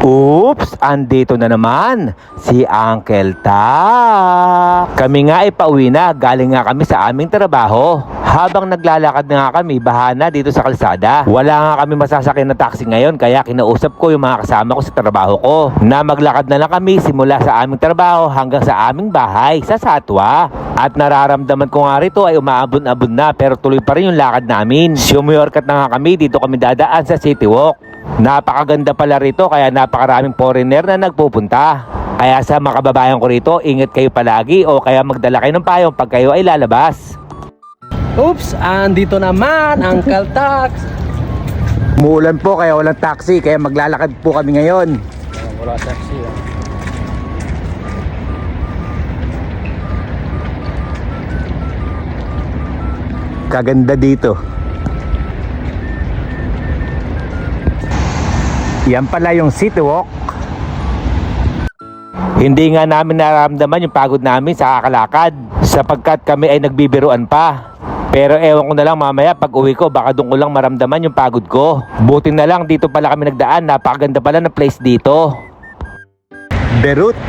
Oops! Andito na naman si Uncle Tak. Kami nga ay pauwi na. Galing nga kami sa aming trabaho. Habang naglalakad na nga kami, bahana dito sa kalsada. Wala nga kami masasakyan na taxi ngayon, kaya kinausap ko yung mga kasama ko sa trabaho ko na maglakad na lang kami simula sa aming trabaho hanggang sa aming bahay sa Satwa. At nararamdaman ko nga rito ay umaabon-abon na, pero tuloy pa rin yung lakad namin. Sumuyorkat na nga kami, dito kami dadaan sa City Walk. Napakaganda pala rito, kaya napakaraming foreigner na nagpupunta. Kaya sa mga kababayan ko rito, ingat kayo palagi o kaya magdala kayo ng payong pag kayo ay lalabas. Oops! Andito naman, Uncle Tax. Umuulan po kaya walang taxi, kaya maglalakad po kami ngayon. Wala taxi. Kaganda dito. Yan pala yung City Walk. Hindi nga namin nararamdaman yung pagod namin sa kakalakad sapagkat kami ay nagbibiruan pa. Pero ewan ko na lang mamaya pag uwi ko, baka doon ko lang maramdaman yung pagod ko. Buti na lang dito pala kami nagdaan, napakaganda pala ng place dito. Berut.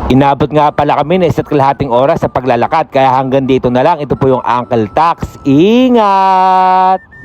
Inabot nga pala kami na isa't kalahating oras sa paglalakad, kaya hanggang dito na lang. Ito po yung Uncle Tax. Ingat!